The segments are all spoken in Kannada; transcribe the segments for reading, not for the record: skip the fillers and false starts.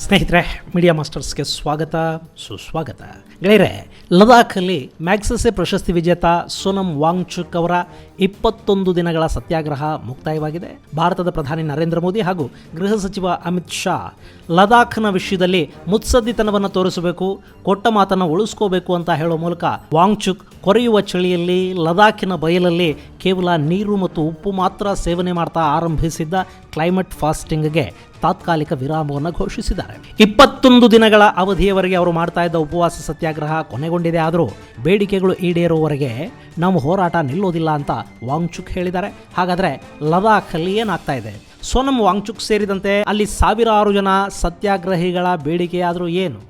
ಸ್ನೇಹಿತರೆ, ಮೀಡಿಯಾ ಮಾಸ್ಟರ್ಸ್ಗೆ ಸ್ವಾಗತ ಸುಸ್ವಾಗತ. ಗೆಳೆಯರೆ, ಲದಾಖಲ್ಲಿ ಮ್ಯಾಗ್ಸೆಸೆ ಪ್ರಶಸ್ತಿ ವಿಜೇತ ಸೋನಂ ವಾಂಗ್ಚುಕ್ ಅವರ 21 ದಿನಗಳ ಸತ್ಯಾಗ್ರಹ ಮುಕ್ತಾಯವಾಗಿದೆ. ಭಾರತದ ಪ್ರಧಾನಿ ನರೇಂದ್ರ ಮೋದಿ ಹಾಗೂ ಗೃಹ ಸಚಿವ ಅಮಿತ್ ಶಾ ಲದಾಖ್ನ ವಿಷಯದಲ್ಲಿ ಮುತ್ಸದ್ದಿತನವನ್ನು ತೋರಿಸಬೇಕು, ಕೊಟ್ಟ ಮಾತನ್ನು ಉಳಿಸ್ಕೋಬೇಕು ಅಂತ ಹೇಳೋ ಮೂಲಕ ವಾಂಗ್ಚುಕ್ ಕೊರೆಯುವ ಚಳಿಯಲ್ಲಿ ಲದಾಖಿನ ಬಯಲಲ್ಲಿ ಕೇವಲ ನೀರು ಮತ್ತು ಉಪ್ಪು ಮಾತ್ರ ಸೇವನೆ ಮಾಡ್ತಾ ಆರಂಭಿಸಿದ್ದ ಕ್ಲೈಮೇಟ್ ಫಾಸ್ಟಿಂಗ್ಗೆ ತಾತ್ಕಾಲಿಕ ವಿರಾಮವನ್ನು ಘೋಷಿಸಿದ್ದಾರೆ. 21 ದಿನಗಳ ಅವಧಿಯವರೆಗೆ ಅವರು ಮಾಡ್ತಾ ಇದ್ದ ಉಪವಾಸ ಸತ್ಯಾಗ್ರಹ ಕೊನೆಗೊಂಡಿದೆ. ಆದರೂ ಬೇಡಿಕೆಗಳು ಈಡೇರುವವರೆಗೆ ನಮ್ಮ ಹೋರಾಟ ನಿಲ್ಲೋದಿಲ್ಲ ಅಂತ ವಾಂಗ್ಚುಕ್ ಹೇಳಿದ್ದಾರೆ. ಹಾಗಾದರೆ ಲದಾಖಲ್ಲಿ ಏನಾಗ್ತಾ ಇದೆ? ಸೋನಂ ವಾಂಗ್ಚುಕ್ ಸೇರಿದಂತೆ ಅಲ್ಲಿ ಸಾವಿರಾರು ಜನ ಸತ್ಯಾಗ್ರಹಿಗಳ ಬೇಡಿಕೆಯಾದರೂ ಏನು?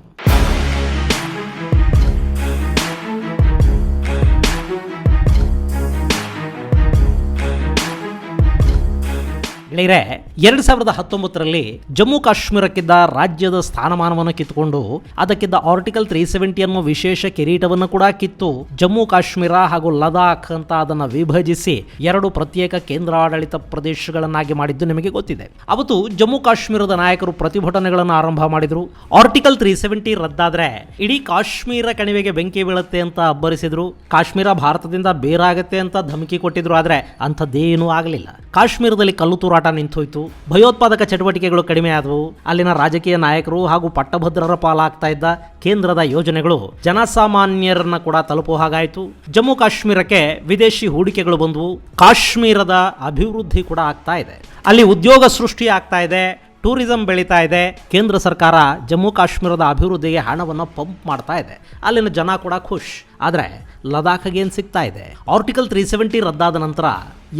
ಗೆಳೆಯರೆ, 2019ರಲ್ಲಿ ಜಮ್ಮು ಕಾಶ್ಮೀರಕ್ಕಿದ್ದ ರಾಜ್ಯದ ಸ್ಥಾನಮಾನವನ್ನು ಕಿತ್ತುಕೊಂಡು ಅದಕ್ಕಿದ್ದ ಆರ್ಟಿಕಲ್ 370 ಅನ್ನೋ ವಿಶೇಷ ಕಿರೀಟವನ್ನು ಕೂಡ ಕಿತ್ತು ಜಮ್ಮು ಕಾಶ್ಮೀರ ಹಾಗೂ ಲದಾಖ್ ಅಂತ ಅದನ್ನು ವಿಭಜಿಸಿ 2 ಪ್ರತ್ಯೇಕ ಕೇಂದ್ರಾಡಳಿತ ಪ್ರದೇಶಗಳನ್ನಾಗಿ ಮಾಡಿದ್ದು ನಿಮಗೆ ಗೊತ್ತಿದೆ. ಅವತ್ತು ಜಮ್ಮು ಕಾಶ್ಮೀರದ ನಾಯಕರು ಪ್ರತಿಭಟನೆಗಳನ್ನು ಆರಂಭ ಮಾಡಿದ್ರು. ಆರ್ಟಿಕಲ್ 370 ರದ್ದಾದ್ರೆ ಇಡೀ ಕಾಶ್ಮೀರ ಕಣಿವೆಗೆ ಬೆಂಕಿ ಬೀಳುತ್ತೆ ಅಂತ ಅಬ್ಬರಿಸಿದ್ರು. ಕಾಶ್ಮೀರ ಭಾರತದಿಂದ ಬೇರಾಗತ್ತೆ ಅಂತ ಧಮಕಿ ಕೊಟ್ಟಿದ್ರು. ಆದ್ರೆ ಅಂಥದ್ದೇನೂ ಆಗಲಿಲ್ಲ. ಕಾಶ್ಮೀರದಲ್ಲಿ ಕಲ್ಲು ತೂರಾಟ ನಿಂತೋಯ್ತು. ಭಯೋತ್ಪಾದಕ ಚಟುವಟಿಕೆಗಳು ಕಡಿಮೆ ಆದವು. ಅಲ್ಲಿನ ರಾಜಕೀಯ ನಾಯಕರು ಹಾಗೂ ಪಟ್ಟಭದ್ರರ ಪಾಲಾಗ್ತಾ ಇದ್ದ ಕೇಂದ್ರದ ಯೋಜನೆಗಳು ಜನಸಾಮಾನ್ಯರನ್ನ ಕೂಡ ತಲುಪುವ ಹಾಗಾಯಿತು. ಜಮ್ಮು ಕಾಶ್ಮೀರಕ್ಕೆ ವಿದೇಶಿ ಹೂಡಿಕೆಗಳು ಬಂದವು. ಕಾಶ್ಮೀರದ ಅಭಿವೃದ್ಧಿ ಕೂಡ ಆಗ್ತಾ ಇದೆ. ಅಲ್ಲಿ ಉದ್ಯೋಗ ಸೃಷ್ಟಿ ಆಗ್ತಾ ಇದೆ. ಟೂರಿಸಂ ಬೆಳೀತಾ ಇದೆ. ಕೇಂದ್ರ ಸರ್ಕಾರ ಜಮ್ಮು ಕಾಶ್ಮೀರದ ಅಭಿವೃದ್ಧಿಗೆ ಹಣವನ್ನು ಪಂಪ್ ಮಾಡ್ತಾ ಇದೆ. ಅಲ್ಲಿನ ಜನ ಕೂಡ ಖುಷ್. ಆದರೆ ಲದಾಖ್ಗೆ ಏನು ಸಿಗ್ತಾ ಇದೆ? ಆರ್ಟಿಕಲ್ 370 ರದ್ದಾದ ನಂತರ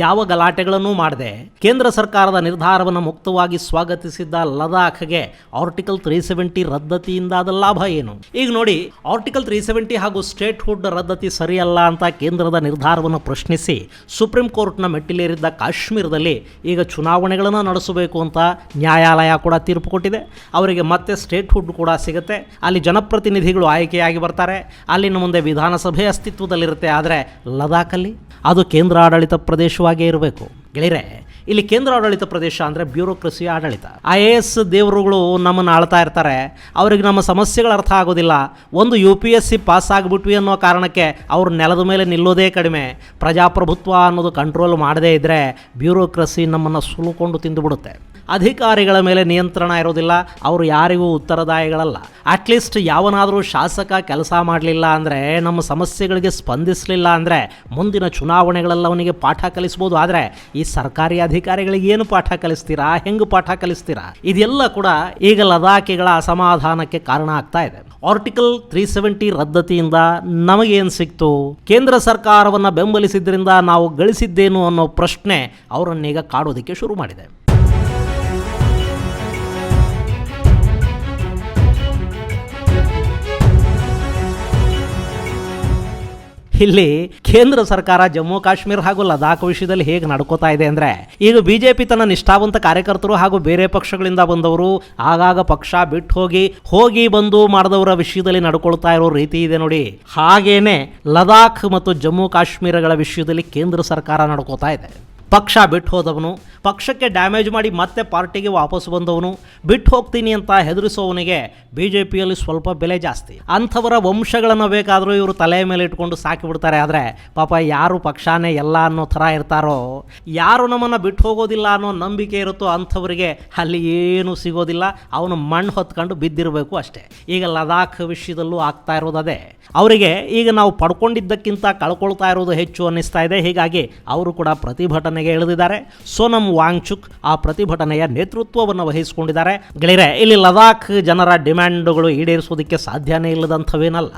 ಯಾವ ಗಲಾಟೆಗಳನ್ನೂ ಮಾಡದೆ ಕೇಂದ್ರ ಸರ್ಕಾರದ ನಿರ್ಧಾರವನ್ನು ಮುಕ್ತವಾಗಿ ಸ್ವಾಗತಿಸಿದ್ದ ಲದಾಖ್ಗೆ ಆರ್ಟಿಕಲ್ 370 ರದ್ದತಿಯಿಂದಾದ ಲಾಭ ಏನು? ಈಗ ನೋಡಿ, ಆರ್ಟಿಕಲ್ 370 ಹಾಗೂ ಸ್ಟೇಟ್ಹುಡ್ ರದ್ದತಿ ಸರಿಯಲ್ಲ ಅಂತ ಕೇಂದ್ರದ ನಿರ್ಧಾರವನ್ನು ಪ್ರಶ್ನಿಸಿ ಸುಪ್ರೀಂ ಕೋರ್ಟ್ನ ಮೆಟ್ಟಿಲೇರಿದ್ದ ಕಾಶ್ಮೀರದಲ್ಲಿ ಈಗ ಚುನಾವಣೆಗಳನ್ನು ನಡೆಸಬೇಕು ಅಂತ ನ್ಯಾಯಾಲಯ ಕೂಡ ತೀರ್ಪು ಕೊಟ್ಟಿದೆ. ಅವರಿಗೆ ಮತ್ತೆ ಸ್ಟೇಟ್ಹುಡ್ ಕೂಡ ಸಿಗುತ್ತೆ. ಅಲ್ಲಿ ಜನಪ್ರತಿನಿಧಿಗಳು ಆಯ್ಕೆಯಾಗಿ ಬರ್ತಾರೆ. ಅಲ್ಲಿನ ಮುಂದೆ ವಿಧಾನಸಭೆ ಅಸ್ತಿತ್ವದಲ್ಲಿರುತ್ತೆ. ಆದರೆ ಲದಾಖಲ್ಲಿ ಅದು ಕೇಂದ್ರಾಡಳಿತ ಪ್ರದೇಶವಾಗೇ ಇರಬೇಕು. ಗೆಳೆಯರೆ, ಇಲ್ಲಿ ಕೇಂದ್ರಾಡಳಿತ ಪ್ರದೇಶ ಅಂದರೆ ಬ್ಯೂರೋಕ್ರಸಿ ಆಡಳಿತ. IAS ದೇವರುಗಳು ನಮ್ಮನ್ನು ಆಳ್ತಾ ಇರ್ತಾರೆ. ಅವ್ರಿಗೆ ನಮ್ಮ ಸಮಸ್ಯೆಗಳು ಅರ್ಥ ಆಗೋದಿಲ್ಲ. ಒಂದು UPSC ಪಾಸ್ ಆಗಿಬಿಟ್ವಿ ಅನ್ನೋ ಕಾರಣಕ್ಕೆ ಅವ್ರ ನೆಲದ ಮೇಲೆ ನಿಲ್ಲೋದೇ ಕಡಿಮೆ. ಪ್ರಜಾಪ್ರಭುತ್ವ ಅನ್ನೋದು ಕಂಟ್ರೋಲ್ ಮಾಡದೇ ಇದ್ದರೆ ಬ್ಯೂರೋಕ್ರಸಿ ನಮ್ಮನ್ನು ಸುಲುಕೊಂಡು ತಿಂದುಬಿಡುತ್ತೆ. ಅಧಿಕಾರಿಗಳ ಮೇಲೆ ನಿಯಂತ್ರಣ ಇರೋದಿಲ್ಲ. ಅವರು ಯಾರಿಗೂ ಉತ್ತರದಾಯಿಗಳಲ್ಲ. ಅಟ್ಲೀಸ್ಟ್ ಯಾವನಾದರೂ ಶಾಸಕ ಕೆಲಸ ಮಾಡಲಿಲ್ಲ ಅಂದರೆ, ನಮ್ಮ ಸಮಸ್ಯೆಗಳಿಗೆ ಸ್ಪಂದಿಸಲಿಲ್ಲ ಅಂದರೆ ಮುಂದಿನ ಚುನಾವಣೆಗಳೆಲ್ಲ ಅವನಿಗೆ ಪಾಠ ಕಲಿಸ್ಬೋದು. ಆದರೆ ಈ ಸರ್ಕಾರಿ ಅಧಿಕಾರಿಗಳಿಗೆ ಏನು ಪಾಠ ಕಲಿಸ್ತೀರಾ? ಹೆಂಗೆ ಪಾಠ ಕಲಿಸ್ತೀರಾ? ಇದೆಲ್ಲ ಕೂಡ ಈಗ ಲದಾಖಿಗಳ ಅಸಮಾಧಾನಕ್ಕೆ ಕಾರಣ ಆಗ್ತಾ ಇದೆ. ಆರ್ಟಿಕಲ್ 370 ರದ್ದತಿಯಿಂದ ನಮಗೇನು ಸಿಕ್ತು? ಕೇಂದ್ರ ಸರ್ಕಾರವನ್ನು ಬೆಂಬಲಿಸಿದ್ರಿಂದ ನಾವು ಗಳಿಸಿದ್ದೇನು ಅನ್ನೋ ಪ್ರಶ್ನೆ ಅವರನ್ನೀಗ ಕಾಡೋದಕ್ಕೆ ಶುರು ಮಾಡಿದೆ. ಇಲ್ಲಿ ಕೇಂದ್ರ ಸರ್ಕಾರ ಜಮ್ಮು ಕಾಶ್ಮೀರ ಹಾಗೂ ಲದಾಖ್ ವಿಷಯದಲ್ಲಿ ಹೇಗೆ ನಡ್ಕೋತಾ ಇದೆ ಅಂದರೆ, ಈಗ BJP ತನ್ನ ನಿಷ್ಠಾವಂತ ಕಾರ್ಯಕರ್ತರು ಹಾಗೂ ಬೇರೆ ಪಕ್ಷಗಳಿಂದ ಬಂದವರು ಆಗಾಗ ಪಕ್ಷ ಬಿಟ್ಟು ಹೋಗಿ ಬಂದು ಮಾಡಿದವರ ವಿಷಯದಲ್ಲಿ ನಡ್ಕೊಳ್ತಾ ಇರೋ ರೀತಿ ಇದೆ ನೋಡಿ. ಹಾಗೇನೆ ಲದಾಖ್ ಮತ್ತು ಜಮ್ಮು ಕಾಶ್ಮೀರಗಳ ವಿಷಯದಲ್ಲಿ ಕೇಂದ್ರ ಸರ್ಕಾರ ನಡ್ಕೋತಾ ಇದೆ. ಪಕ್ಷ ಬಿಟ್ಟು ಹೋದವನು, ಪಕ್ಷಕ್ಕೆ ಡ್ಯಾಮೇಜ್ ಮಾಡಿ ಮತ್ತೆ ಪಾರ್ಟಿಗೆ ವಾಪಸ್ ಬಂದವನು, ಬಿಟ್ಟು ಹೋಗ್ತೀನಿ ಅಂತ ಹೆದರಿಸೋವನಿಗೆ BJPಯಲ್ಲಿ ಸ್ವಲ್ಪ ಬೆಲೆ ಜಾಸ್ತಿ. ಅಂಥವರ ವಂಶಗಳನ್ನು ಬೇಕಾದರೂ ಇವರು ತಲೆ ಮೇಲೆ ಇಟ್ಕೊಂಡು ಸಾಕಿಬಿಡ್ತಾರೆ. ಆದರೆ ಪಾಪ ಯಾರು ಪಕ್ಷನೇ ಎಲ್ಲ ಅನ್ನೋ ಥರ ಇರ್ತಾರೋ, ಯಾರು ನಮ್ಮನ್ನು ಬಿಟ್ಟು ಹೋಗೋದಿಲ್ಲ ಅನ್ನೋ ನಂಬಿಕೆ ಇರುತ್ತೋ ಅಂಥವರಿಗೆ ಅಲ್ಲಿ ಏನೂ ಸಿಗೋದಿಲ್ಲ. ಅವನು ಮಣ್ಣು ಹೊತ್ಕೊಂಡು ಬಿದ್ದಿರಬೇಕು ಅಷ್ಟೇ. ಈಗ ಲದಾಖ್ ವಿಷಯದಲ್ಲೂ ಆಗ್ತಾ ಇರೋದು ಅದೇ. ಅವರಿಗೆ ಈಗ ನಾವು ಪಡ್ಕೊಂಡಿದ್ದಕ್ಕಿಂತ ಕಳ್ಕೊಳ್ತಾ ಇರೋದು ಹೆಚ್ಚು ಅನ್ನಿಸ್ತಾ ಇದೆ. ಹೀಗಾಗಿ ಅವರು ಕೂಡ ಪ್ರತಿಭಟನೆಗೆ ಇಳಿದಿದ್ದಾರೆ. ಸೋನಂ ವಾಂಗ್ಚುಕ್ ಆ ಪ್ರತಿಭಟನೆಯ ನೇತೃತ್ವವನ್ನು ವಹಿಸಿಕೊಂಡಿದ್ದಾರೆ. ಗೆಳೆಯರೆ, ಇಲ್ಲಿ ಲದಾಖ್ ಜನರ ಡಿಮ್ಯಾಂಡ್ಗಳು ಈಡೇರಿಸೋದಕ್ಕೆ ಸಾಧ್ಯನೇ ಇಲ್ಲದಂಥವೇನಲ್ಲ.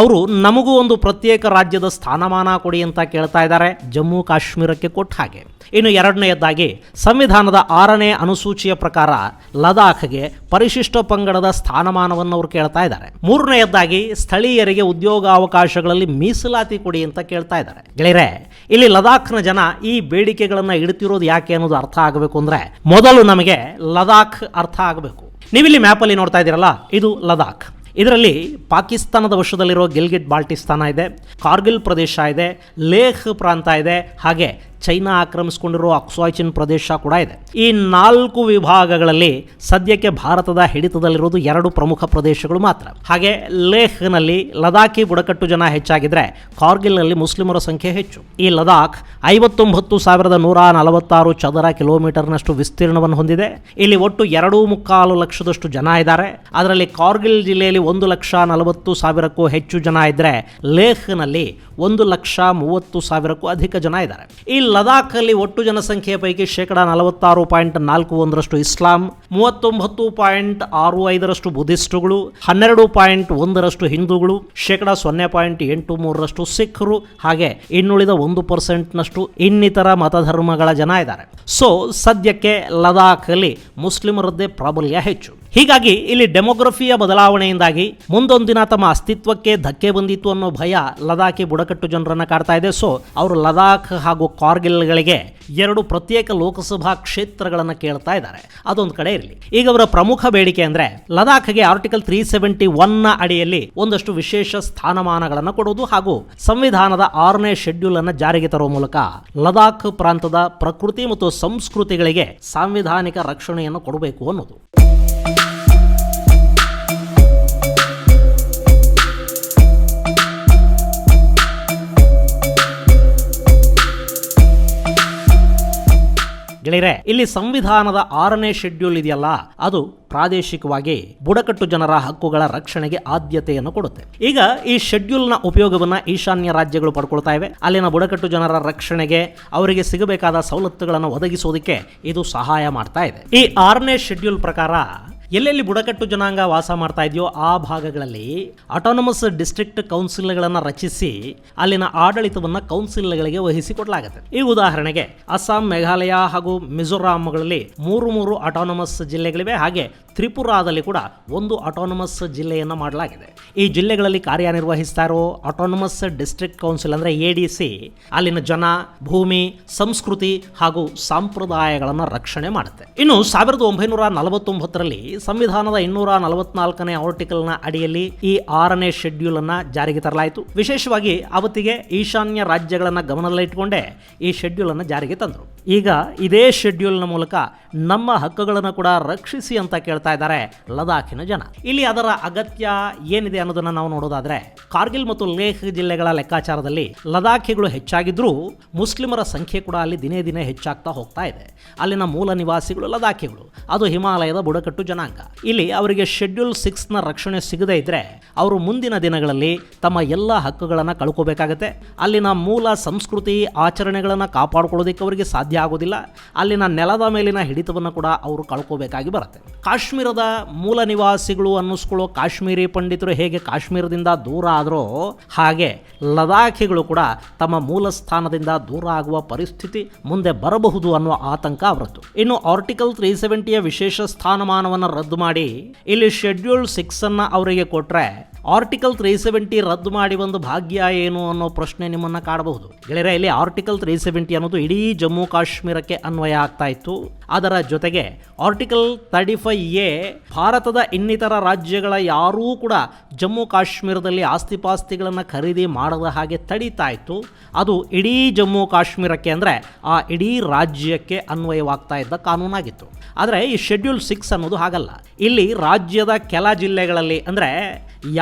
ಅವರು ನಮಗೂ ಒಂದು ಪ್ರತ್ಯೇಕ ರಾಜ್ಯದ ಸ್ಥಾನಮಾನ ಕೊಡಿ ಅಂತ ಕೇಳ್ತಾ ಇದ್ದಾರೆ, ಜಮ್ಮು ಕಾಶ್ಮೀರಕ್ಕೆ ಕೊಟ್ಟ ಹಾಗೆ. ಇನ್ನು ಎರಡನೆಯದಾಗಿ ಸಂವಿಧಾನದ 6ನೇ ಅನುಸೂಚಿಯ ಪ್ರಕಾರ ಲದಾಖ್ಗೆ ಪರಿಶಿಷ್ಟ ಪಂಗಡದ ಸ್ಥಾನಮಾನವನ್ನು ಅವರು ಕೇಳ್ತಾ ಇದ್ದಾರೆ. 3ನೇಯದ್ದಾಗಿ ಸ್ಥಳೀಯರಿಗೆ ಉದ್ಯೋಗಾವಕಾಶಗಳಲ್ಲಿ ಮೀಸಲಾತಿ ಕೊಡಿ ಅಂತ ಕೇಳ್ತಾ ಇದ್ದಾರೆ. ಗೆಳೆಯರೆ, ಇಲ್ಲಿ ಲದಾಖ್ನ ಜನ ಈ ಬೇಡಿಕೆಗಳನ್ನು ಇಡ್ತಿರೋದು ಯಾಕೆ ಅನ್ನೋದು ಅರ್ಥ ಆಗಬೇಕು ಅಂದರೆ, ಮೊದಲು ನಮಗೆ ಲದಾಖ್ ಅರ್ಥ ಆಗಬೇಕು. ನೀವಿಲ್ಲಿ ಮ್ಯಾಪಲ್ಲಿ ನೋಡ್ತಾ ಇದ್ದೀರಲ್ಲ, ಇದು ಲದಾಖ್. ಇದರಲ್ಲಿ ಪಾಕಿಸ್ತಾನದ ವಶದಲ್ಲಿರೋ ಗಿಲ್ಗಿಟ್ ಬಾಲ್ಟಿಸ್ತಾನ ಇದೆ, ಕಾರ್ಗಿಲ್ ಪ್ರದೇಶ ಇದೆ, ಲೇಹ್ ಪ್ರಾಂತ ಇದೆ, ಹಾಗೆ ಚೈನಾ ಆಕ್ರಮಿಸಿಕೊಂಡಿರೋ ಅಕ್ಸಾಯ್ಚಿನ್ ಪ್ರದೇಶ ಕೂಡ ಇದೆ. ಈ 4 ವಿಭಾಗಗಳಲ್ಲಿ ಸದ್ಯಕ್ಕೆ ಭಾರತದ ಹಿಡಿತದಲ್ಲಿರೋದು 2 ಪ್ರಮುಖ ಪ್ರದೇಶಗಳು ಮಾತ್ರ. ಹಾಗೆ ಲೇಹ್ನಲ್ಲಿ ಲದಾಖಿ ಬುಡಕಟ್ಟು ಜನ ಹೆಚ್ಚಾಗಿದ್ರೆ ಕಾರ್ಗಿಲ್ನಲ್ಲಿ ಮುಸ್ಲಿಮರ ಸಂಖ್ಯೆ ಹೆಚ್ಚು. ಈ ಲದಾಖ್ 59,146 ಚದರ ಕಿಲೋಮೀಟರ್ನಷ್ಟು ವಿಸ್ತೀರ್ಣವನ್ನು ಹೊಂದಿದೆ. ಇಲ್ಲಿ ಒಟ್ಟು 2.25 ಲಕ್ಷದಷ್ಟು ಜನ ಇದ್ದಾರೆ. ಅದರಲ್ಲಿ ಕಾರ್ಗಿಲ್ ಜಿಲ್ಲೆಯಲ್ಲಿ 1,40,000ಕ್ಕೂ ಹೆಚ್ಚು ಜನ ಇದ್ರೆ ಲೇಹ್ನಲ್ಲಿ 1,30,000ಕ್ಕೂ ಅಧಿಕ ಜನ ಇದ್ದಾರೆ. ಈ ಲದಾಖ್ ಅಲ್ಲಿ ಒಟ್ಟು ಜನಸಂಖ್ಯೆಯ ಪೈಕಿ 46.41% ಇಸ್ಲಾಂ, 39.65% ಬುದ್ಧಿಸ್ಟುಗಳು, 12.1% ಹಿಂದೂಗಳು, 0.83% ಸಿಖ್ರು, ಹಾಗೆ ಇನ್ನುಳಿದ 1% ಇನ್ನಿತರ ಮತಧರ್ಮಗಳ ಜನ ಇದ್ದಾರೆ. ಸೊ ಸದ್ಯಕ್ಕೆ ಲದಾಖ್ ಅಲ್ಲಿ ಮುಸ್ಲಿಮರದ್ದೇ ಪ್ರಾಬಲ್ಯ ಹೆಚ್ಚು. ಹೀಗಾಗಿ ಇಲ್ಲಿ ಡೆಮೋಗ್ರಫಿಯ ಬದಲಾವಣೆಯಿಂದಾಗಿ ಮುಂದೊಂದಿನ ತಮ್ಮ ಅಸ್ತಿತ್ವಕ್ಕೆ ಧಕ್ಕೆ ಬಂದಿತ್ತು ಅನ್ನೋ ಭಯ ಲದಾಖಿ ಬುಡಕಟ್ಟು ಜನರನ್ನ ಕಾಡ್ತಾ ಇದೆ. ಸೊ ಅವರು ಲದಾಖ್ ಹಾಗೂ ಕಾರ್ಗಿಲ್ಗಳಿಗೆ 2 ಪ್ರತ್ಯೇಕ ಲೋಕಸಭಾ ಕ್ಷೇತ್ರಗಳನ್ನು ಕೇಳ್ತಾ ಇದ್ದಾರೆ. ಅದೊಂದು ಕಡೆ ಇರಲಿ. ಈಗ ಅವರ ಪ್ರಮುಖ ಬೇಡಿಕೆ ಅಂದ್ರೆ ಲದಾಖ್ಗೆ ಆರ್ಟಿಕಲ್ 371 ಅಡಿಯಲ್ಲಿ ಒಂದಷ್ಟು ವಿಶೇಷ ಸ್ಥಾನಮಾನಗಳನ್ನು ಕೊಡುವುದು ಹಾಗೂ ಸಂವಿಧಾನದ 6ನೇ ಶೆಡ್ಯೂಲ್ ಅನ್ನು ಜಾರಿಗೆ ತರುವ ಮೂಲಕ ಲದಾಖ್ ಪ್ರಾಂತದ ಪ್ರಕೃತಿ ಮತ್ತು ಸಂಸ್ಕೃತಿಗಳಿಗೆ ಸಾಂವಿಧಾನಿಕ ರಕ್ಷಣೆಯನ್ನು ಕೊಡಬೇಕು ಅನ್ನೋದು. ಗೆಳೆಯರೆ, ಇಲ್ಲಿ ಸಂವಿಧಾನದ 6ನೇ ಶೆಡ್ಯೂಲ್ ಇದೆಯಲ್ಲ, ಅದು ಪ್ರಾದೇಶಿಕವಾಗಿ ಬುಡಕಟ್ಟು ಜನರ ಹಕ್ಕುಗಳ ರಕ್ಷಣೆಗೆ ಆದ್ಯತೆಯನ್ನು ಕೊಡುತ್ತೆ. ಈಗ ಈ ಶೆಡ್ಯೂಲ್ನ ಉಪಯೋಗವನ್ನ ಈಶಾನ್ಯ ರಾಜ್ಯಗಳು ಪಡ್ಕೊಳ್ತಾ ಇವೆ. ಅಲ್ಲಿನ ಬುಡಕಟ್ಟು ಜನರ ರಕ್ಷಣೆಗೆ ಅವರಿಗೆ ಸಿಗಬೇಕಾದ ಸವಲತ್ತುಗಳನ್ನು ಒದಗಿಸೋದಕ್ಕೆ ಇದು ಸಹಾಯ ಮಾಡ್ತಾ ಇದೆ. ಈ 6ನೇ ಶೆಡ್ಯೂಲ್ ಪ್ರಕಾರ ಎಲ್ಲೆಲ್ಲಿ ಬುಡಕಟ್ಟು ಜನಾಂಗ ವಾಸ ಮಾಡ್ತಾ ಇದೆಯೋ ಆ ಭಾಗಗಳಲ್ಲಿ ಆಟೋನಮಸ್ ಡಿಸ್ಟ್ರಿಕ್ಟ್ ಕೌನ್ಸಿಲ್ಗಳನ್ನು ರಚಿಸಿ ಅಲ್ಲಿನ ಆಡಳಿತವನ್ನು ಕೌನ್ಸಿಲ್ಗಳಿಗೆ ವಹಿಸಿಕೊಡಲಾಗುತ್ತೆ. ಈ ಉದಾಹರಣೆಗೆ ಅಸ್ಸಾಂ, ಮೇಘಾಲಯ ಹಾಗೂ ಮಿಜೋರಾಂಗಳಲ್ಲಿ 3 ಆಟೋನಮಸ್ ಜಿಲ್ಲೆಗಳಿವೆ. ಹಾಗೆ ತ್ರಿಪುರಾದಲ್ಲಿ ಕೂಡ 1 ಆಟೋನಮಸ್ ಜಿಲ್ಲೆಯನ್ನು ಮಾಡಲಾಗಿದೆ. ಈ ಜಿಲ್ಲೆಗಳಲ್ಲಿ ಕಾರ್ಯನಿರ್ವಹಿಸ್ತಾ ಇರೋ ಆಟೋನಮಸ್ ಡಿಸ್ಟ್ರಿಕ್ಟ್ ಕೌನ್ಸಿಲ್ ಅಂದರೆ ADC ಅಲ್ಲಿನ ಜನ, ಭೂಮಿ, ಸಂಸ್ಕೃತಿ ಹಾಗೂ ಸಂಪ್ರದಾಯಗಳನ್ನು ರಕ್ಷಣೆ ಮಾಡುತ್ತೆ. ಇನ್ನು 1949ರಲ್ಲಿ ಸಂವಿಧಾನದ 244ನೇ ಆರ್ಟಿಕಲ್ನ ಅಡಿಯಲ್ಲಿ ಈ 6ನೇ ಶೆಡ್ಯೂಲ್ ಅನ್ನ ಜಾರಿಗೆ ತರಲಾಯಿತು. ವಿಶೇಷವಾಗಿ ಅವತ್ತಿಗೆ ಈಶಾನ್ಯ ರಾಜ್ಯಗಳನ್ನ ಗಮನದಲ್ಲಿಟ್ಟುಕೊಂಡೇ ಈ ಶೆಡ್ಯೂಲ್ ಅನ್ನು ಜಾರಿಗೆ ತಂದರು. ಈಗ ಇದೇ ಶೆಡ್ಯೂಲ್ನ ಮೂಲಕ ನಮ್ಮ ಹಕ್ಕುಗಳನ್ನು ಕೂಡ ರಕ್ಷಿಸಿ ಅಂತ ಕೇಳ್ತಾ ಇದ್ದಾರೆ ಲದಾಖಿನ ಜನ. ಇಲ್ಲಿ ಅದರ ಅಗತ್ಯ ಏನಿದೆ ಅನ್ನೋದನ್ನ ನಾವು ನೋಡೋದಾದ್ರೆ, ಕಾರ್ಗಿಲ್ ಮತ್ತು ಲೇಹ್ ಜಿಲ್ಲೆಗಳ ಲೆಕ್ಕಾಚಾರದಲ್ಲಿ ಲದಾಖಿಗಳು ಹೆಚ್ಚಾಗಿದ್ರೂ ಮುಸ್ಲಿಮರ ಸಂಖ್ಯೆ ಕೂಡ ಅಲ್ಲಿ ದಿನೇ ದಿನೇ ಹೆಚ್ಚಾಗ್ತಾ ಹೋಗ್ತಾ ಇದೆ. ಅಲ್ಲಿನ ಮೂಲ ನಿವಾಸಿಗಳು ಲದಾಖಿಗಳು, ಅದು ಹಿಮಾಲಯದ ಬುಡಕಟ್ಟು ಜನಾಂಗ. ಇಲ್ಲಿ ಅವರಿಗೆ ಶೆಡ್ಯೂಲ್ 6ನ ರಕ್ಷಣೆ ಸಿಗದೇ ಇದ್ರೆ ಅವರು ಮುಂದಿನ ದಿನಗಳಲ್ಲಿ ತಮ್ಮ ಎಲ್ಲ ಹಕ್ಕುಗಳನ್ನು ಕಳ್ಕೋಬೇಕಾಗತ್ತೆ. ಅಲ್ಲಿನ ಮೂಲ ಸಂಸ್ಕೃತಿ ಆಚರಣೆಗಳನ್ನು ಕಾಪಾಡಿಕೊಳ್ಳೋದಕ್ಕೆ ಅವರಿಗೆ ಸಾಧ್ಯ ಆಗೋದಿಲ್ಲ. ಅಲ್ಲಿನ ನೆಲದ ಮೇಲಿನ ಹಿಡಿತವನ್ನು ಕೂಡ ಅವರು ಕಳ್ಕೋಬೇಕಾಗಿ ಬರುತ್ತೆ. ಕಾಶ್ಮೀರದ ಮೂಲ ನಿವಾಸಿಗಳು ಅನ್ನಿಸ್ಕೊಳ್ಳೋ ಕಾಶ್ಮೀರಿ ಪಂಡಿತರು ಹೇಗೆ ಕಾಶ್ಮೀರದಿಂದ ದೂರ ಆದ್ರೋ ಹಾಗೆ ಲದಾಖಿಗಳು ಕೂಡ ತಮ್ಮ ಮೂಲ ಸ್ಥಾನದಿಂದ ದೂರ ಆಗುವ ಪರಿಸ್ಥಿತಿ ಮುಂದೆ ಬರಬಹುದು ಅನ್ನುವ ಆತಂಕ ಅವರದ್ದು. ಇನ್ನು ಆರ್ಟಿಕಲ್ 370ಯ ವಿಶೇಷ ಸ್ಥಾನಮಾನವನ್ನು ರದ್ದು ಮಾಡಿ ಇಲ್ಲಿ ಶೆಡ್ಯೂಲ್ 6 ಅನ್ನ ಅವರಿಗೆ ಕೊಟ್ರೆ ಆರ್ಟಿಕಲ್ 370 ರದ್ದು ಮಾಡಿ ಒಂದು ಭಾಗ್ಯ ಏನು ಅನ್ನೋ ಪ್ರಶ್ನೆ ನಿಮ್ಮನ್ನ ಕಾಡಬಹುದು. ಗೆಳೆಯರೆ, ಇಲ್ಲಿ ಆರ್ಟಿಕಲ್ 370 ಅನ್ನೋದು ಇಡೀ ಜಮ್ಮು ಕಾಶ್ಮೀರಕ್ಕೆ ಅನ್ವಯ ಆಗ್ತಾ ಇತ್ತು. ಅದರ ಜೊತೆಗೆ ಆರ್ಟಿಕಲ್ 35A ಭಾರತದ ಇನ್ನಿತರ ರಾಜ್ಯಗಳ ಯಾರೂ ಕೂಡ ಜಮ್ಮು ಕಾಶ್ಮೀರದಲ್ಲಿ ಆಸ್ತಿಪಾಸ್ತಿಗಳನ್ನು ಖರೀದಿ ಮಾಡದ ಹಾಗೆ ತಡೀತಾ ಇತ್ತು. ಅದು ಇಡೀ ಜಮ್ಮು ಕಾಶ್ಮೀರಕ್ಕೆ ಅಂದರೆ ಆ ಇಡೀ ರಾಜ್ಯಕ್ಕೆ ಅನ್ವಯವಾಗ್ತಾ ಇದ್ದ ಕಾನೂನಾಗಿತ್ತು. ಆದರೆ ಈ ಶೆಡ್ಯೂಲ್ 6 ಅನ್ನೋದು ಹಾಗಲ್ಲ. ಇಲ್ಲಿ ರಾಜ್ಯದ ಕೆಲ ಜಿಲ್ಲೆಗಳಲ್ಲಿ ಅಂದರೆ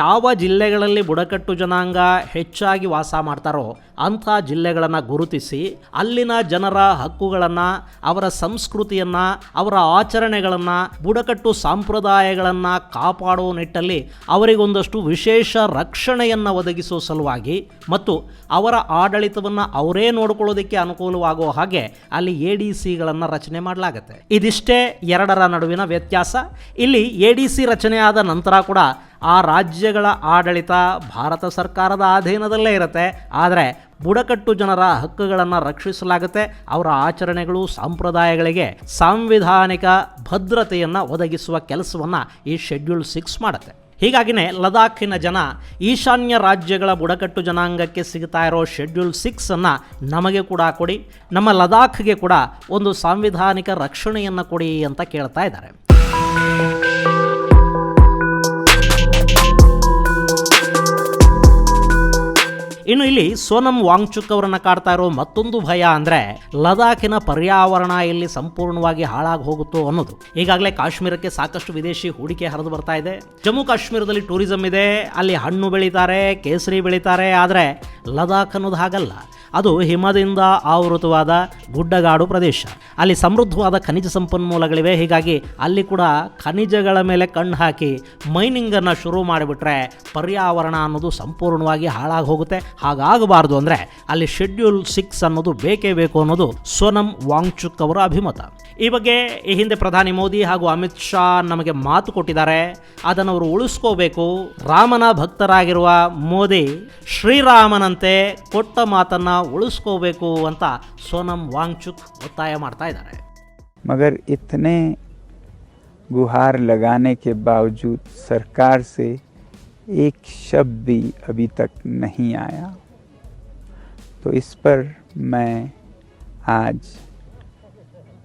ಯಾವ ಜಿಲ್ಲೆಗಳಲ್ಲಿ ಬುಡಕಟ್ಟು ಜನಾಂಗ ಹೆಚ್ಚಾಗಿ ವಾಸ ಮಾಡ್ತಾರೋ ಅಂಥ ಜಿಲ್ಲೆಗಳನ್ನು ಗುರುತಿಸಿ ಅಲ್ಲಿನ ಜನರ ಹಕ್ಕುಗಳನ್ನು, ಅವರ ಸಂಸ್ಕೃತಿಯನ್ನು, ಅವರ ಆಚರಣೆಗಳನ್ನು, ಬುಡಕಟ್ಟು ಸಂಪ್ರದಾಯಗಳನ್ನು ಕಾಪಾಡೋ ನಿಟ್ಟಲ್ಲಿ ಅವರಿಗೊಂದಷ್ಟು ವಿಶೇಷ ರಕ್ಷಣೆಯನ್ನು ಒದಗಿಸುವ ಸಲುವಾಗಿ ಮತ್ತು ಅವರ ಆಡಳಿತವನ್ನು ಅವರೇ ನೋಡಿಕೊಳ್ಳೋದಕ್ಕೆ ಅನುಕೂಲವಾಗೋ ಹಾಗೆ ಅಲ್ಲಿ ADCಗಳನ್ನು ರಚನೆ ಮಾಡಲಾಗುತ್ತೆ. ಇದಿಷ್ಟೇ ಎರಡರ ನಡುವಿನ ವ್ಯತ್ಯಾಸ. ಇಲ್ಲಿ ADC ರಚನೆಯಾದ ನಂತರ ಕೂಡ ಆ ರಾಜ್ಯಗಳ ಆಡಳಿತ ಭಾರತ ಸರ್ಕಾರದ ಅಧೀನದಲ್ಲೇ ಇರುತ್ತೆ. ಆದರೆ ಬುಡಕಟ್ಟು ಜನರ ಹಕ್ಕುಗಳನ್ನು ರಕ್ಷಿಸಲಾಗುತ್ತೆ. ಅವರ ಆಚರಣೆಗಳು, ಸಂಪ್ರದಾಯಗಳಿಗೆ ಸಾಂವಿಧಾನಿಕ ಭದ್ರತೆಯನ್ನು ಒದಗಿಸುವ ಕೆಲಸವನ್ನು ಈ ಶೆಡ್ಯೂಲ್ 6 ಮಾಡುತ್ತೆ. ಹೀಗಾಗಿನೇ ಲದಾಖಿನ ಜನ ಈಶಾನ್ಯ ರಾಜ್ಯಗಳ ಬುಡಕಟ್ಟು ಜನಾಂಗಕ್ಕೆ ಸಿಗ್ತಾ ಇರೋ ಶೆಡ್ಯೂಲ್ 6 ಅನ್ನು ನಮಗೆ ಕೂಡ ಕೊಡಿ, ನಮ್ಮ ಲದಾಖ್ಗೆ ಕೂಡ ಒಂದು ಸಾಂವಿಧಾನಿಕ ರಕ್ಷಣೆಯನ್ನು ಕೊಡಿ ಅಂತ ಕೇಳ್ತಾ ಇದ್ದಾರೆ. ಇನ್ನು ಇಲ್ಲಿ ಸೋನಂ ವಾಂಗ್ಚುಕ್ ಅವರನ್ನ ಕಾಡ್ತಾ ಇರೋ ಮತ್ತೊಂದು ಭಯ ಅಂದ್ರೆ ಲದಾಖಿನ ಪರ್ಯಾವರಣ ಇಲ್ಲಿ ಸಂಪೂರ್ಣವಾಗಿ ಹಾಳಾಗಿ ಹೋಗುತ್ತೋ ಅನ್ನೋದು. ಈಗಾಗಲೇ ಕಾಶ್ಮೀರಕ್ಕೆ ಸಾಕಷ್ಟು ವಿದೇಶಿ ಹೂಡಿಕೆ ಹರಿದು ಬರ್ತಾ ಇದೆ. ಜಮ್ಮು ಕಾಶ್ಮೀರದಲ್ಲಿ ಟೂರಿಸಂ ಇದೆ, ಅಲ್ಲಿ ಹಣ್ಣು ಬೆಳೀತಾರೆ, ಕೇಸರಿ ಬೆಳೀತಾರೆ. ಆದರೆ ಲದಾಖ್ ಅನ್ನೋದು ಹಾಗಲ್ಲ. ಅದು ಹಿಮದಿಂದ ಆವೃತವಾದ ಗುಡ್ಡಗಾಡು ಪ್ರದೇಶ. ಅಲ್ಲಿ ಸಮೃದ್ಧವಾದ ಖನಿಜ ಸಂಪನ್ಮೂಲಗಳಿವೆ. ಹೀಗಾಗಿ ಅಲ್ಲಿ ಕೂಡ ಖನಿಜಗಳ ಮೇಲೆ ಕಣ್ಣು ಹಾಕಿ ಮೈನಿಂಗನ್ನು ಶುರು ಮಾಡಿಬಿಟ್ರೆ ಪರ್ಯಾವರಣ ಅನ್ನೋದು ಸಂಪೂರ್ಣವಾಗಿ ಹಾಳಾಗಿ ಹೋಗುತ್ತೆ. ಹಾಗಾಗಬಾರ್ದು ಅಂದರೆ ಅಲ್ಲಿ ಶೆಡ್ಯೂಲ್ 6 ಅನ್ನೋದು ಬೇಕೇ ಬೇಕು ಅನ್ನೋದು ಸೋನಂ ವಾಂಗ್ಚುಕ್ ಅವರ ಅಭಿಮತ. ಈ ಬಗ್ಗೆ ಈ ಹಿಂದೆ ಪ್ರಧಾನಿ ಮೋದಿ ಹಾಗೂ ಅಮಿತ್ ಶಾ ನಮಗೆ ಮಾತು ಕೊಟ್ಟಿದ್ದಾರೆ. ಅದನ್ನು ಅವರು ಉಳಿಸ್ಕೋಬೇಕು. ರಾಮನ ಭಕ್ತರಾಗಿರುವ ಮೋದಿ ಶ್ರೀರಾಮನಂತೆ ಕೊಟ್ಟ ಮಾತನ್ನು ಉಳಿಸ್ಕೋಬೇಕು ಅಂತ ಸೋನಂ ವಾಂಗ್ಚುಕ್ ಒತ್ತಾಯ ಮಾಡ್ತಾ ಇದ್ದಾರೆ. मगर इतने गुहार लगाने के बावजूद सरकार से एक शब्द भी अभी तक नहीं आया. तो इस पर मैं आज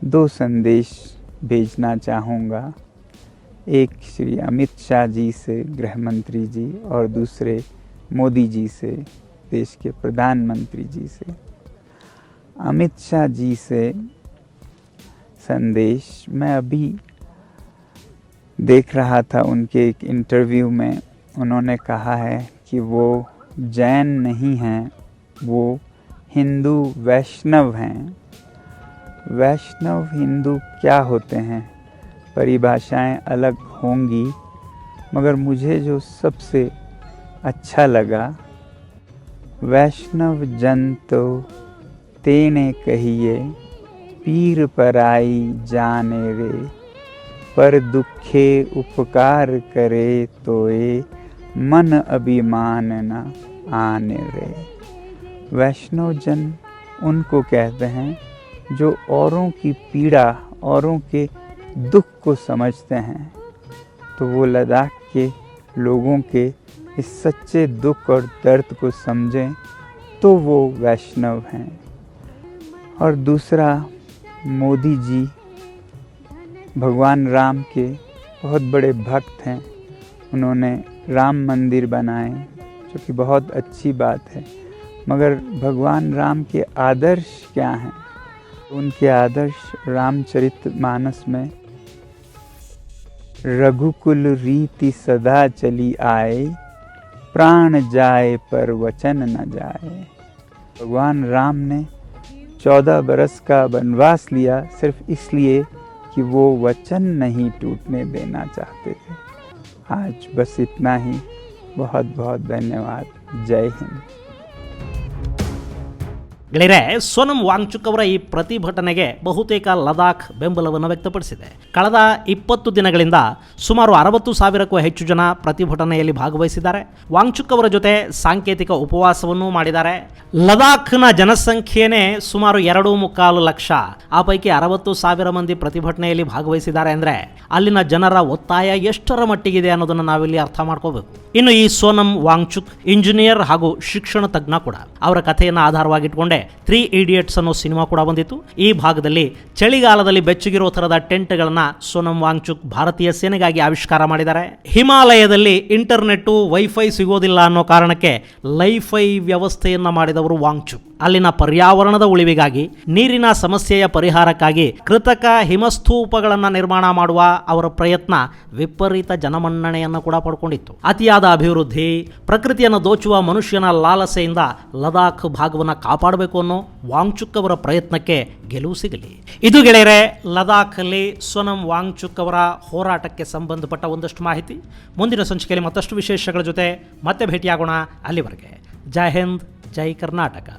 2 संदेश भेजना चाहूँगा. एक श्री अमित शाह जी से, गृह मंत्री जी, और दूसरे मोदी जी से, देश के प्रधानमंत्री जी से. अमित शाह जी से संदेश, मैं अभी देख रहा था उनके एक इंटरव्यू में, उन्होंने कहा है कि वो जैन नहीं हैं, वो हिंदू वैष्णव हैं. वैष्णव हिंदू क्या होते हैं, परिभाषाएं अलग होंगी, मगर मुझे जो सबसे अच्छा लगा, वैष्णव जन तो तेने कहिए पीर पराई जाने रे, पर दुखे उपकार करे तो ये मन अभिमान न आने रे. वैष्णव जन उनको कहते हैं जो औरों की पीड़ा, औरों के दुख को समझते हैं. तो वो लद्दाख के लोगों के इस सच्चे दुख और दर्द को समझें तो वो वैष्णव हैं. और दूसरा, मोदी जी भगवान राम के बहुत बड़े भक्त हैं. उन्होंने राम मंदिर बनाए, जो कि बहुत अच्छी बात है. मगर भगवान राम के आदर्श क्या हैं? उनके आदर्श रामचरितमानस में रघुकुल रीति सदा चली आए, प्राण जाए पर वचन न जाए. भगवान राम ने 14 बरस का वनवास लिया सिर्फ इसलिए कि वो वचन नहीं टूटने देना चाहते थे. आज बस इतना ही. बहुत बहुत धन्यवाद. जय हिंद. ಗೆಳೆಯರೆ, ಸೋನಂ ವಾಂಗ್ಚುಕ್ ಅವರ ಈ ಪ್ರತಿಭಟನೆಗೆ ಬಹುತೇಕ ಲದಾಖ್ ಬೆಂಬಲವನ್ನು ವ್ಯಕ್ತಪಡಿಸಿದೆ. ಕಳೆದ 20 ದಿನಗಳಿಂದ ಸುಮಾರು 60,000ಕ್ಕೂ ಹೆಚ್ಚು ಜನ ಪ್ರತಿಭಟನೆಯಲ್ಲಿ ಭಾಗವಹಿಸಿದ್ದಾರೆ. ವಾಂಗ್ಚುಕ್ ಅವರ ಜೊತೆ ಸಾಂಕೇತಿಕ ಉಪವಾಸವನ್ನೂ ಮಾಡಿದ್ದಾರೆ. ಲದಾಖ್ನ ಜನಸಂಖ್ಯೆನೇ ಸುಮಾರು 2.25 ಲಕ್ಷ. ಆ ಪೈಕಿ 60,000 ಮಂದಿ ಪ್ರತಿಭಟನೆಯಲ್ಲಿ ಭಾಗವಹಿಸಿದ್ದಾರೆ ಅಂದರೆ ಅಲ್ಲಿನ ಜನರ ಒತ್ತಾಯ ಎಷ್ಟರ ಮಟ್ಟಿಗಿದೆ ಅನ್ನೋದನ್ನು ನಾವಿಲ್ಲಿ ಅರ್ಥ ಮಾಡ್ಕೋಬೇಕು. ಇನ್ನು ಈ ಸೋನಂ ವಾಂಗ್ಚುಕ್ ಇಂಜಿನಿಯರ್ ಹಾಗೂ ಶಿಕ್ಷಣ ತಜ್ಞ ಕೂಡ. ಅವರ ಕಥೆಯನ್ನು ಆಧಾರವಾಗಿಟ್ಕೊಂಡೆ 3 ಇಡಿಯಟ್ಸ್ ಅನ್ನೋ ಸಿನಿಮಾ ಕೂಡ ಬಂದಿತ್ತು. ಈ ಭಾಗದಲ್ಲಿ ಚಳಿಗಾಲದಲ್ಲಿ ಬೆಚ್ಚಗಿರೋ ಥರದ ಟೆಂಟ್ಗಳನ್ನ ಸೋನಂ ವಾಂಗ್ಚುಕ್ ಭಾರತೀಯ ಸೇನೆಗಾಗಿ ಆವಿಷ್ಕಾರ ಮಾಡಿದ್ದಾರೆ. ಹಿಮಾಲಯದಲ್ಲಿ ಇಂಟರ್ನೆಟ್, ವೈಫೈ ಸಿಗೋದಿಲ್ಲ ಅನ್ನೋ ಕಾರಣಕ್ಕೆ ಲೈಫೈ ವ್ಯವಸ್ಥೆಯನ್ನ ಮಾಡಿದವರು ವಾಂಗ್ಚುಕ್. ಅಲ್ಲಿನ ಪರ್ಯಾವರಣದ ಉಳಿವಿಗಾಗಿ, ನೀರಿನ ಸಮಸ್ಯೆಯ ಪರಿಹಾರಕ್ಕಾಗಿ ಕೃತಕ ಹಿಮಸ್ತೂಪಗಳನ್ನು ನಿರ್ಮಾಣ ಮಾಡುವ ಅವರ ಪ್ರಯತ್ನ ವಿಪರೀತ ಜನಮನ್ನಣೆಯನ್ನು ಕೂಡ ಪಡ್ಕೊಂಡಿತ್ತು. ಅತಿಯಾದ ಅಭಿವೃದ್ಧಿ, ಪ್ರಕೃತಿಯನ್ನು ದೋಚುವ ಮನುಷ್ಯನ ಲಾಲಸೆಯಿಂದ ಲದಾಖ್ ಭಾಗವನ್ನು ಕಾಪಾಡಬೇಕು ಅನ್ನೋ ವಾಂಗ್ಚುಕ್ ಅವರ ಪ್ರಯತ್ನಕ್ಕೆ ಗೆಲುವು ಸಿಗಲಿ. ಇದು ಗೆಳೆಯರೆ, ಲದಾಖಲ್ಲಿ ಸೋನಂ ವಾಂಗ್ಚುಕ್ ಅವರ ಹೋರಾಟಕ್ಕೆ ಸಂಬಂಧಪಟ್ಟ ಒಂದಷ್ಟು ಮಾಹಿತಿ. ಮುಂದಿನ ಸಂಚಿಕೆಯಲ್ಲಿ ಮತ್ತಷ್ಟು ವಿಶೇಷಗಳ ಜೊತೆ ಮತ್ತೆ ಭೇಟಿಯಾಗೋಣ. ಅಲ್ಲಿವರೆಗೆ ಜೈ ಹಿಂದ್, ಜೈ ಕರ್ನಾಟಕ.